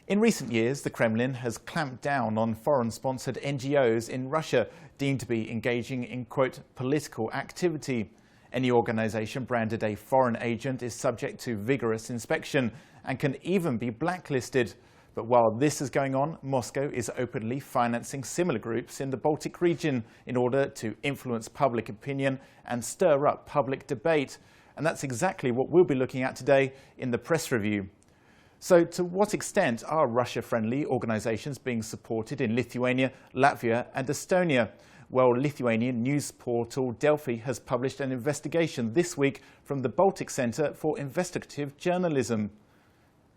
In recent years, the Kremlin has clamped down on foreign-sponsored NGOs in Russia deemed to be engaging in, quote, political activity. Any organisation branded a foreign agent is subject to vigorous inspection and can even be blacklisted. But while this is going on, Moscow is openly financing similar groups in the Baltic region in order to influence public opinion and stir up public debate. And that's exactly what we'll be looking at today in the press review. So to what extent are Russia-friendly organisations being supported in Lithuania, Latvia and Estonia? Well, Lithuanian news portal Delphi has published an investigation this week from the Baltic Centre for Investigative Journalism.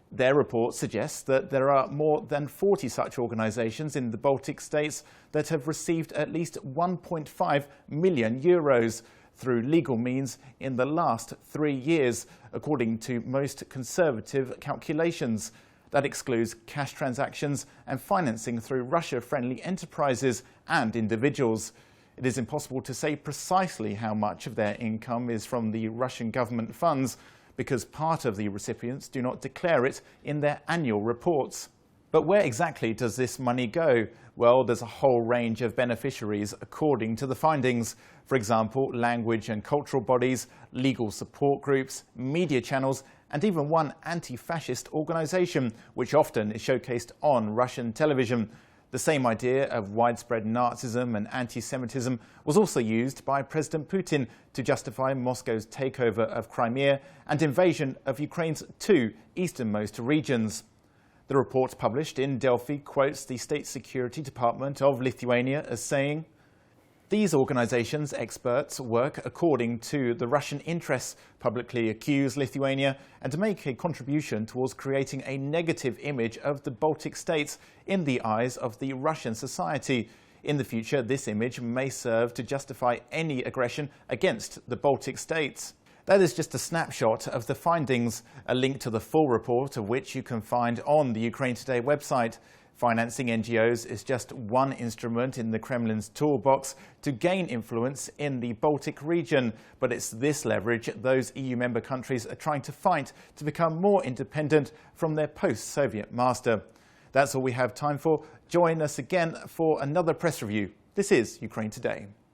Their report suggests that there are more than 40 such organisations in the Baltic states that have received at least 1.5 million euros through legal means in the last 3 years, according to most conservative calculations. That excludes cash transactions and financing through Russia-friendly enterprises and individuals. It is impossible to say precisely how much of their income is from the Russian government funds, because part of the recipients do not declare it in their annual reports. But where exactly does this money go? Well, there's a whole range of beneficiaries according to the findings. For example, language and cultural bodies, legal support groups, media channels, and even one anti-fascist organisation, which often is showcased on Russian television. The same idea of widespread Nazism and anti-Semitism was also used by President Putin to justify Moscow's takeover of Crimea and invasion of Ukraine's 2 easternmost regions. The report published in Delphi quotes the State Security Department of Lithuania as saying, "These organisations' experts work according to the Russian interests, publicly accuse Lithuania, and make a contribution towards creating a negative image of the Baltic states in the eyes of the Russian society. In the future, this image may serve to justify any aggression against the Baltic states." That is just a snapshot of the findings, a link to the full report of which you can find on the Ukraine Today website. Financing NGOs is just one instrument in the Kremlin's toolbox to gain influence in the Baltic region, but it's this leverage those EU member countries are trying to fight to become more independent from their post-Soviet master. That's all we have time for. Join us again for another press review. This is Ukraine Today.